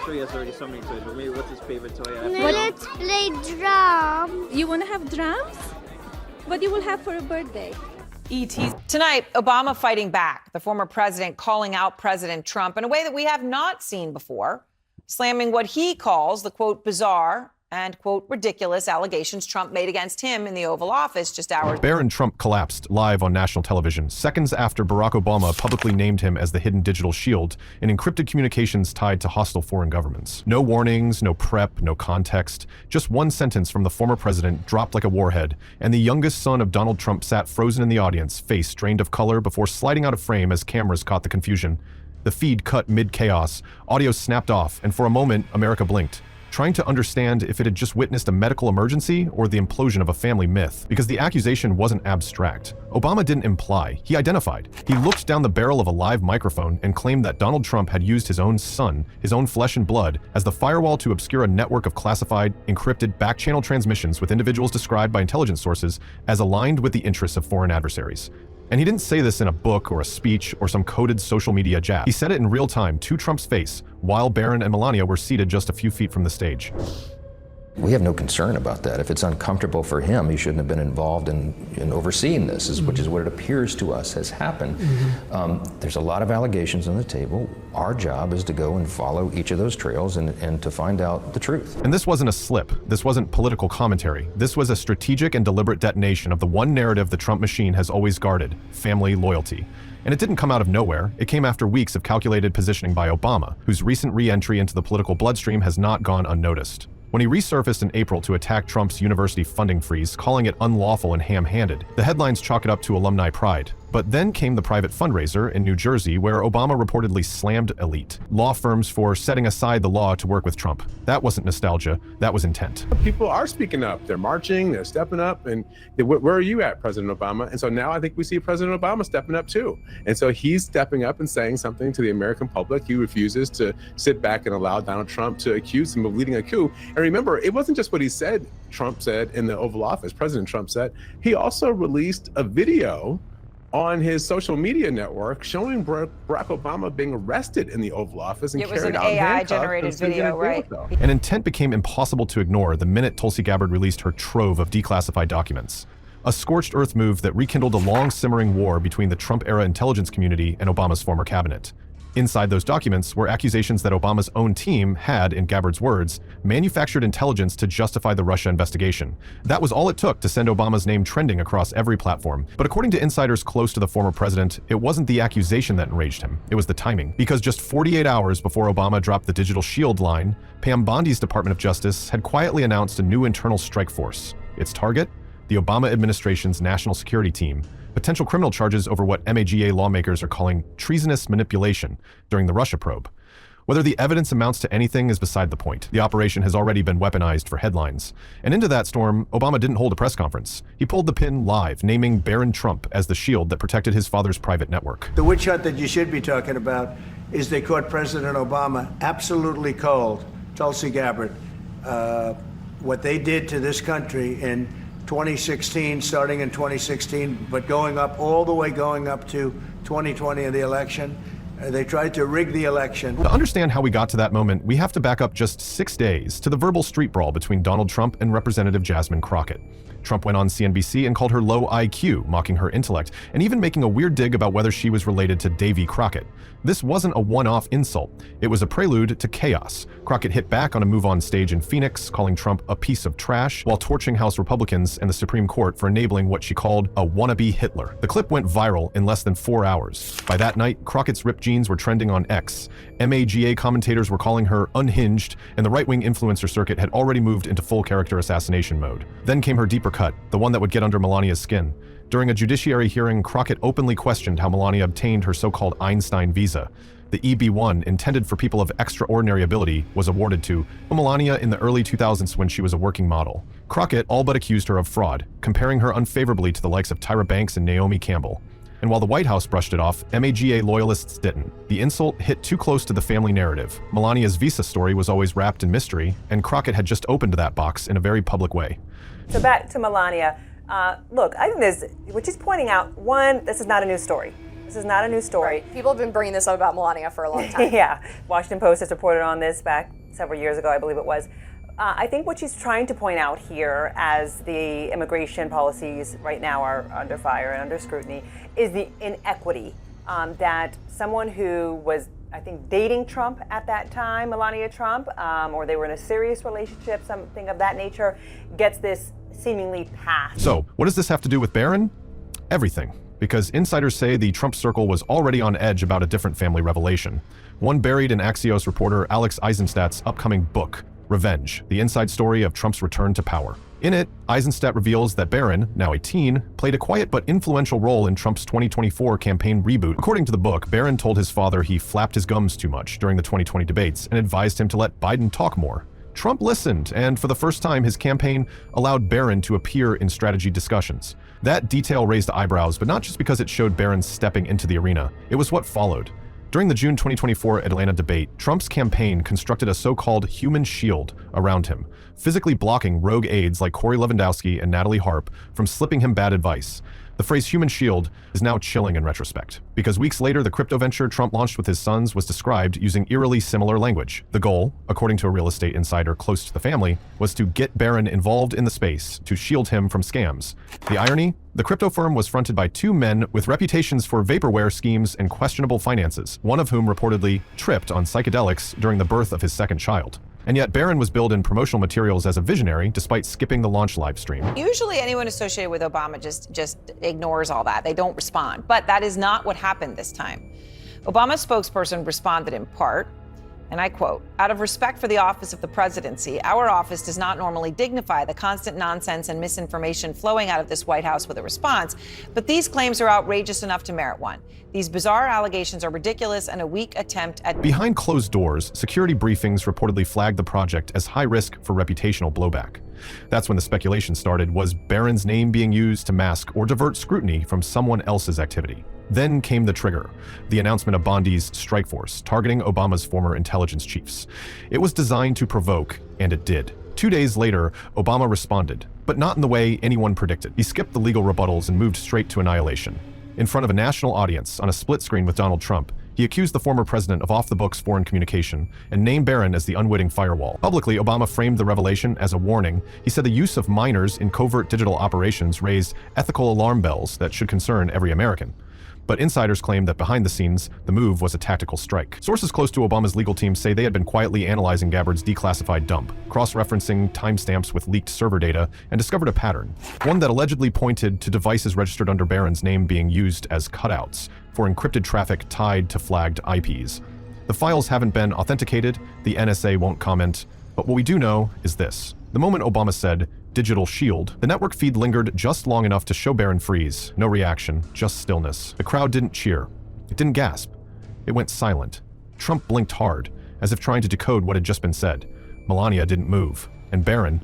I'm sure he has already so many toys, but maybe what's his favorite toy? Let's play drums. You want to have drums? What you will have for a birthday? E.T. Tonight, Obama fighting back, the former president calling out President Trump in a way that we have not seen before, slamming what he calls the, quote, bizarre and, quote, ridiculous allegations Trump made against him in the Oval Office just hours. Barron Trump collapsed live on national television seconds after Barack Obama publicly named him as the hidden digital shield in encrypted communications tied to hostile foreign governments. No warnings, no prep, no context. Just one sentence from the former president dropped like a warhead, and the youngest son of Donald Trump sat frozen in the audience, face drained of color before sliding out of frame as cameras caught the confusion. The feed cut mid-chaos, audio snapped off, and for a moment, America blinked, trying to understand if it had just witnessed a medical emergency or the implosion of a family myth. Because the accusation wasn't abstract. Obama didn't imply, he identified. He looked down the barrel of a live microphone and claimed that Donald Trump had used his own son, his own flesh and blood, as the firewall to obscure a network of classified, encrypted, back-channel transmissions with individuals described by intelligence sources as aligned with the interests of foreign adversaries. And he didn't say this in a book or a speech or some coded social media jab. He said it in real time to Trump's face while Barron and Melania were seated just a few feet from the stage. We have no concern about that. If it's uncomfortable for him, he shouldn't have been involved in overseeing this, which is what it appears to us has happened. There's a lot of allegations on the table. Our job is to go and follow each of those trails and to find out the truth. And this wasn't a slip. This wasn't political commentary. This was a strategic and deliberate detonation of the one narrative the Trump machine has always guarded: family loyalty. And it didn't come out of nowhere. It came after weeks of calculated positioning by Obama, whose recent re-entry into the political bloodstream has not gone unnoticed. When he resurfaced in April to attack Trump's university funding freeze, calling it unlawful and ham-handed, the headlines chalk it up to alumni pride. But then came the private fundraiser in New Jersey where Obama reportedly slammed elite law firms for setting aside the law to work with Trump. That wasn't nostalgia, that was intent. People are speaking up, they're marching, they're stepping up, and where are you at, President Obama? And so now I think we see President Obama stepping up too. And so he's stepping up and saying something to the American public. He refuses to sit back and allow Donald Trump to accuse him of leading a coup. And remember, it wasn't just what he said, Trump said in the Oval Office, President Trump said. He also released a video on his social media network showing Barack Obama being arrested in the Oval Office and carried out handcuffed. It was an AI-generated video, right? And intent became impossible to ignore the minute Tulsi Gabbard released her trove of declassified documents. A scorched earth move that rekindled a long simmering war between the Trump-era intelligence community and Obama's former cabinet. Inside those documents were accusations that Obama's own team had, in Gabbard's words, manufactured intelligence to justify the Russia investigation. That was all it took to send Obama's name trending across every platform. But according to insiders close to the former president, it wasn't the accusation that enraged him, it was the timing. Because just 48 hours before Obama dropped the digital shield line, Pam Bondi's Department of Justice had quietly announced a new internal strike force. Its target? The Obama administration's national security team. Potential criminal charges over what MAGA lawmakers are calling treasonous manipulation during the Russia probe. Whether the evidence amounts to anything is beside the point. The operation has already been weaponized for headlines. And into that storm, Obama didn't hold a press conference. He pulled the pin live, naming Barron Trump as the shield that protected his father's private network. The witch hunt that you should be talking about is they caught President Obama absolutely cold, Tulsi Gabbard. What they did to this country in 2016, starting in 2016, but going up all the way going up to 2020 in the election. They tried to rig the election. To understand how we got to that moment, we have to back up just 6 days to the verbal street brawl between Donald Trump and Representative Jasmine Crockett. Trump went on CNBC and called her low IQ, mocking her intellect, and even making a weird dig about whether she was related to Davy Crockett. This wasn't a one-off insult. It was a prelude to chaos. Crockett hit back on a move on stage in Phoenix, calling Trump a piece of trash, while torching House Republicans and the Supreme Court for enabling what she called a wannabe Hitler. The clip went viral in less than 4 hours. By that night, Crockett's ripped jeans were trending on X. MAGA commentators were calling her unhinged, and the right-wing influencer circuit had already moved into full character assassination mode. Then came her deeper cut, the one that would get under Melania's skin. During a judiciary hearing, Crockett openly questioned how Melania obtained her so-called Einstein visa. The EB-1, intended for people of extraordinary ability, was awarded to Melania in the early 2000s when she was a working model. Crockett all but accused her of fraud, comparing her unfavorably to the likes of Tyra Banks and Naomi Campbell. And while the White House brushed it off, MAGA loyalists didn't. The insult hit too close to the family narrative. Melania's visa story was always wrapped in mystery, and Crockett had just opened that box in a very public way. So back to Melania. Look, I think what she's pointing out, one, this is not a new story. This is not a new story. Right. People have been bringing this up about Melania for a long time. Yeah, Washington Post has reported on this back several years ago, I believe it was. I think what she's trying to point out here, as the immigration policies right now are under fire and under scrutiny, is the inequity that someone who was, I think, dating Trump at that time, Melania Trump, or they were in a serious relationship, something of that nature, gets this seemingly pass. So, what does this have to do with Barron? Everything. Because insiders say the Trump circle was already on edge about a different family revelation. One buried in Axios reporter Alex Eisenstadt's upcoming book, Revenge, the inside story of Trump's return to power. In it, Eisenstadt reveals that Barron, now a teen, played a quiet but influential role in Trump's 2024 campaign reboot. According to the book, Barron told his father he flapped his gums too much during the 2020 debates and advised him to let Biden talk more. Trump listened, and for the first time, his campaign allowed Barron to appear in strategy discussions. That detail raised eyebrows, but not just because it showed Barron stepping into the arena. It was what followed. During the June 2024 Atlanta debate, Trump's campaign constructed a so-called human shield around him, physically blocking rogue aides like Corey Lewandowski and Natalie Harp from slipping him bad advice. The phrase human shield is now chilling in retrospect, because weeks later, the crypto venture Trump launched with his sons was described using eerily similar language. The goal, according to a real estate insider close to the family, was to get Barron involved in the space to shield him from scams. The irony? The crypto firm was fronted by two men with reputations for vaporware schemes and questionable finances, one of whom reportedly tripped on psychedelics during the birth of his second child. And yet Barron was billed in promotional materials as a visionary despite skipping the launch live stream. Usually anyone associated with Obama just ignores all that. They don't respond. But that is not what happened this time. Obama's spokesperson responded in part, and I quote, "Out of respect for the office of the presidency, our office does not normally dignify the constant nonsense and misinformation flowing out of this White House with a response, but these claims are outrageous enough to merit one. These bizarre allegations are ridiculous and a weak attempt at..." Behind closed doors, security briefings reportedly flagged the project as high risk for reputational blowback. That's when the speculation started. Was Barron's name being used to mask or divert scrutiny from someone else's activity? Then came the trigger, the announcement of Bondi's strike force, targeting Obama's former intelligence chiefs. It was designed to provoke, and it did. 2 days later, Obama responded, but not in the way anyone predicted. He skipped the legal rebuttals and moved straight to annihilation. In front of a national audience, on a split screen with Donald Trump, he accused the former president of off-the-books foreign communication and named Barron as the unwitting firewall. Publicly, Obama framed the revelation as a warning. He said the use of minors in covert digital operations raised ethical alarm bells that should concern every American. But insiders claim that behind the scenes, the move was a tactical strike. Sources close to Obama's legal team say they had been quietly analyzing Gabbard's declassified dump, cross-referencing timestamps with leaked server data, and discovered a pattern, one that allegedly pointed to devices registered under Barron's name being used as cutouts for encrypted traffic tied to flagged IPs. The files haven't been authenticated, the NSA won't comment, but what we do know is this. The moment Obama said, "digital shield," the network feed lingered just long enough to show Barron freeze. No reaction, just stillness. The crowd didn't cheer. It didn't gasp. It went silent. Trump blinked hard, as if trying to decode what had just been said. Melania didn't move. And Barron,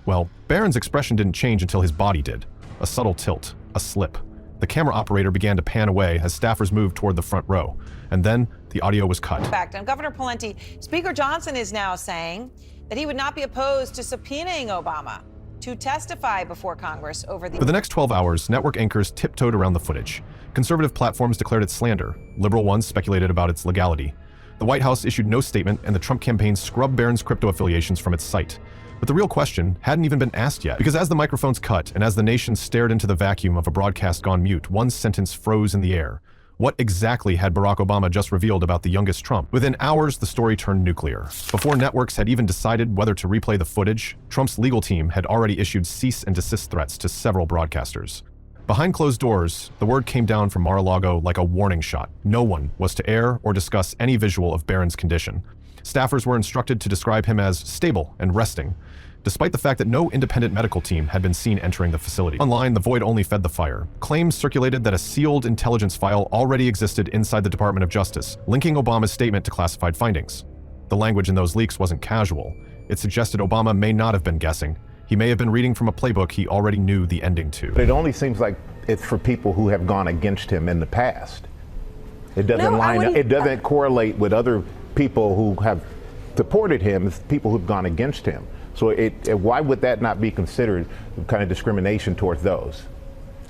well, Barron's expression didn't change until his body did. A subtle tilt, a slip. The camera operator began to pan away as staffers moved toward the front row. And then the audio was cut. And Governor Pawlenty, Speaker Johnson is now saying that he would not be opposed to subpoenaing Obama to testify before Congress over the... For the next 12 hours, network anchors tiptoed around the footage. Conservative platforms declared it slander. Liberal ones speculated about its legality. The White House issued no statement, and the Trump campaign scrubbed Barron's crypto affiliations from its site. But the real question hadn't even been asked yet, because as the microphones cut and as the nation stared into the vacuum of a broadcast gone mute, one sentence froze in the air. What exactly had Barack Obama just revealed about the youngest Trump? Within hours, the story turned nuclear. Before networks had even decided whether to replay the footage, Trump's legal team had already issued cease and desist threats to several broadcasters. Behind closed doors, the word came down from Mar-a-Lago like a warning shot. No one was to air or discuss any visual of Barron's condition. Staffers were instructed to describe him as stable and resting, despite the fact that no independent medical team had been seen entering the facility. Online, the void only fed the fire. Claims circulated that a sealed intelligence file already existed inside the Department of Justice, linking Obama's statement to classified findings. The language in those leaks wasn't casual. It suggested Obama may not have been guessing. He may have been reading from a playbook he already knew the ending to. But it only seems like it's for people who have gone against him in the past. It doesn't it doesn't correlate with other people who have supported him, it's people who've gone against him. So why would that not be considered kind of discrimination towards those?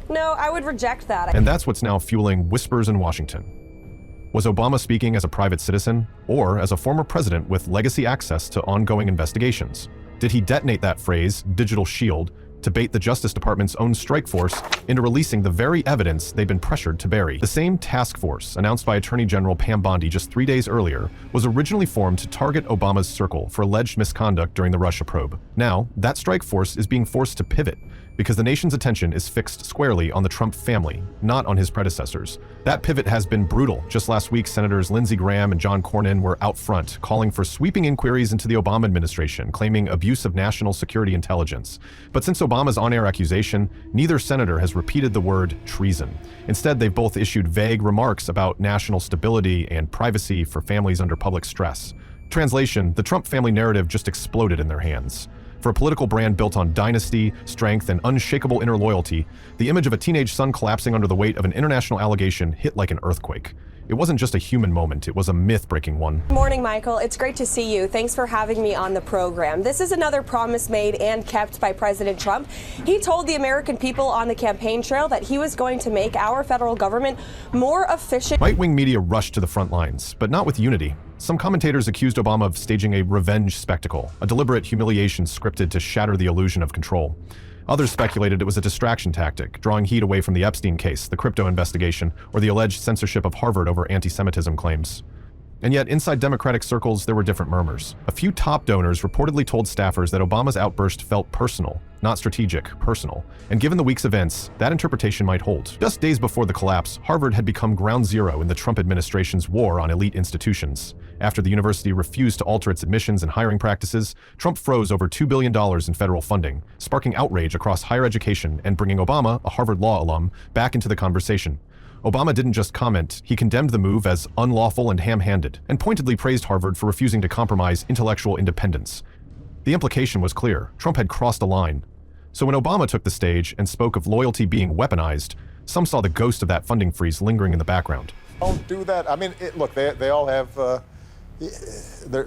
No, I would reject that. And that's what's now fueling whispers in Washington. Was Obama speaking as a private citizen or as a former president with legacy access to ongoing investigations? Did he detonate that phrase, digital shield, to bait the Justice Department's own strike force into releasing the very evidence they've been pressured to bury? The same task force, announced by Attorney General Pam Bondi just 3 days earlier, was originally formed to target Obama's circle for alleged misconduct during the Russia probe. Now, that strike force is being forced to pivot because the nation's attention is fixed squarely on the Trump family, not on his predecessors. That pivot has been brutal. Just last week, Senators Lindsey Graham and John Cornyn were out front, calling for sweeping inquiries into the Obama administration, claiming abuse of national security intelligence. But since Obama's on-air accusation, neither senator has repeated the word treason. Instead, they've both issued vague remarks about national stability and privacy for families under public stress. Translation, the Trump family narrative just exploded in their hands. For a political brand built on dynasty, strength, and unshakable inner loyalty, the image of a teenage son collapsing under the weight of an international allegation hit like an earthquake. It wasn't just a human moment, it was a myth-breaking one. Morning, Michael. It's great to see you. Thanks for having me on the program. This is another promise made and kept by President Trump. He told the American people on the campaign trail that he was going to make our federal government more efficient. Right-wing media rushed to the front lines, but not with unity. Some commentators accused Obama of staging a revenge spectacle, a deliberate humiliation scripted to shatter the illusion of control. Others speculated it was a distraction tactic, drawing heat away from the Epstein case, the crypto investigation, or the alleged censorship of Harvard over anti-Semitism claims. And yet, inside Democratic circles, there were different murmurs. A few top donors reportedly told staffers that Obama's outburst felt personal, not strategic, personal. And given the week's events, that interpretation might hold. Just days before the collapse, Harvard had become ground zero in the Trump administration's war on elite institutions. After the university refused to alter its admissions and hiring practices, Trump froze over $2 billion in federal funding, sparking outrage across higher education and bringing Obama, a Harvard Law alum, back into the conversation. Obama didn't just comment, he condemned the move as unlawful and ham-handed, and pointedly praised Harvard for refusing to compromise intellectual independence. The implication was clear. Trump had crossed a line. So when Obama took the stage and spoke of loyalty being weaponized, some saw the ghost of that funding freeze lingering in the background. Don't do that. I mean, look, they all have their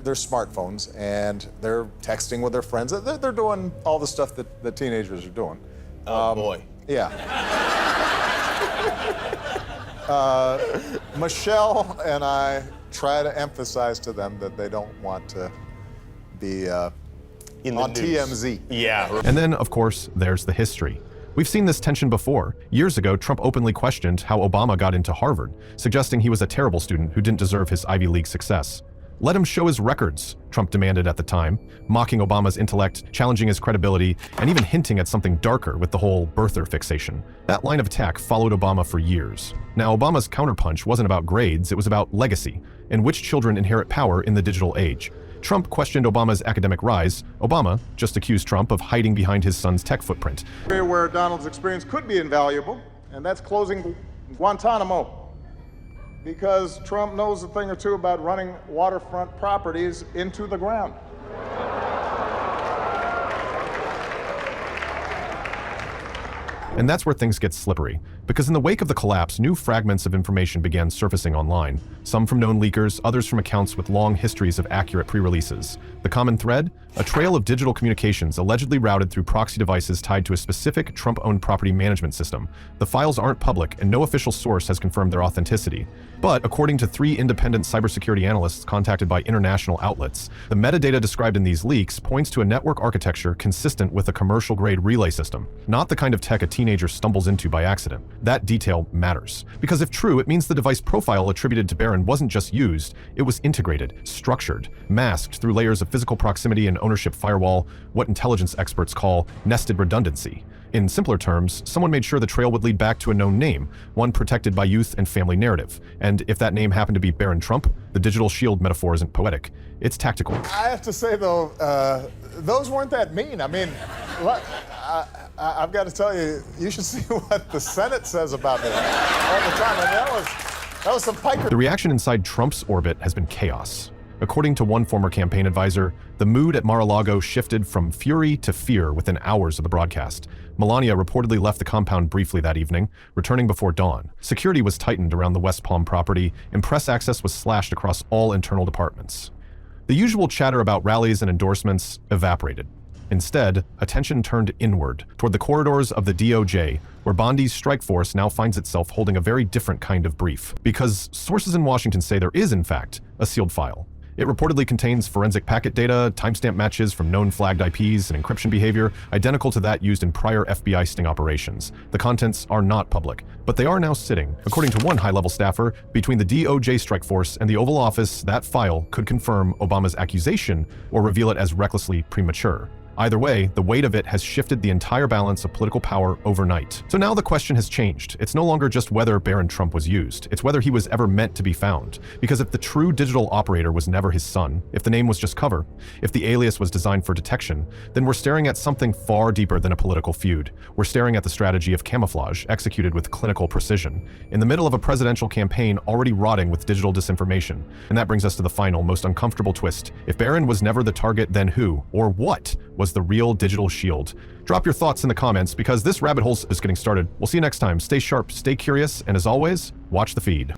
smartphones, and they're texting with their friends. They're doing all the stuff that teenagers are doing. Oh, boy. Yeah. Michelle and I try to emphasize to them that they don't want to be on TMZ. Yeah. And then, of course, there's the history. We've seen this tension before. Years ago, Trump openly questioned how Obama got into Harvard, suggesting he was a terrible student who didn't deserve his Ivy League success. Let him show his records, Trump demanded at the time, mocking Obama's intellect, challenging his credibility, and even hinting at something darker with the whole birther fixation. That line of attack followed Obama for years. Now, Obama's counterpunch wasn't about grades, it was about legacy, and which children inherit power in the digital age. Trump questioned Obama's academic rise. Obama just accused Trump of hiding behind his son's tech footprint. Where Donald's experience could be invaluable, and that's closing Guantanamo. Because Trump knows a thing or two about running waterfront properties into the ground. And that's where things get slippery, because in the wake of the collapse, new fragments of information began surfacing online, some from known leakers, others from accounts with long histories of accurate pre-releases. The common thread? A trail of digital communications allegedly routed through proxy devices tied to a specific Trump-owned property management system. The files aren't public, and no official source has confirmed their authenticity. But according to 3 independent cybersecurity analysts contacted by international outlets, the metadata described in these leaks points to a network architecture consistent with a commercial-grade relay system, not the kind of tech a teenager stumbles into by accident. That detail matters, because if true, it means the device profile attributed to Barron wasn't just used, it was integrated, structured, masked through layers of physical proximity and ownership firewall, what intelligence experts call nested redundancy. In simpler terms, someone made sure the trail would lead back to a known name, one protected by youth and family narrative. And if that name happened to be Barron Trump, the digital shield metaphor isn't poetic, it's tactical. I have to say, though, those weren't that mean. I mean, I've got to tell you, you should see what the Senate says about me all the time. I mean, that was some piker. The reaction inside Trump's orbit has been chaos. According to one former campaign advisor, the mood at Mar-a-Lago shifted from fury to fear within hours of the broadcast. Melania reportedly left the compound briefly that evening, returning before dawn. Security was tightened around the West Palm property, and press access was slashed across all internal departments. The usual chatter about rallies and endorsements evaporated. Instead, attention turned inward, toward the corridors of the DOJ, where Bondi's strike force now finds itself holding a very different kind of brief. Because sources in Washington say there is, in fact, a sealed file. It reportedly contains forensic packet data, timestamp matches from known flagged IPs, and encryption behavior identical to that used in prior FBI sting operations. The contents are not public, but they are now sitting. According to one high-level staffer, between the DOJ strike force and the Oval Office, that file could confirm Obama's accusation or reveal it as recklessly premature. Either way, the weight of it has shifted the entire balance of political power overnight. So now the question has changed. It's no longer just whether Barron Trump was used. It's whether he was ever meant to be found. Because if the true digital operator was never his son, if the name was just cover, if the alias was designed for detection, then we're staring at something far deeper than a political feud. We're staring at the strategy of camouflage, executed with clinical precision, in the middle of a presidential campaign already rotting with digital disinformation. And that brings us to the final, most uncomfortable twist. If Barron was never the target, then who, or what, was the real digital shield? Drop your thoughts in the comments, because this rabbit hole is getting started. We'll see you next time. Stay sharp, stay curious, and as always, watch the feed.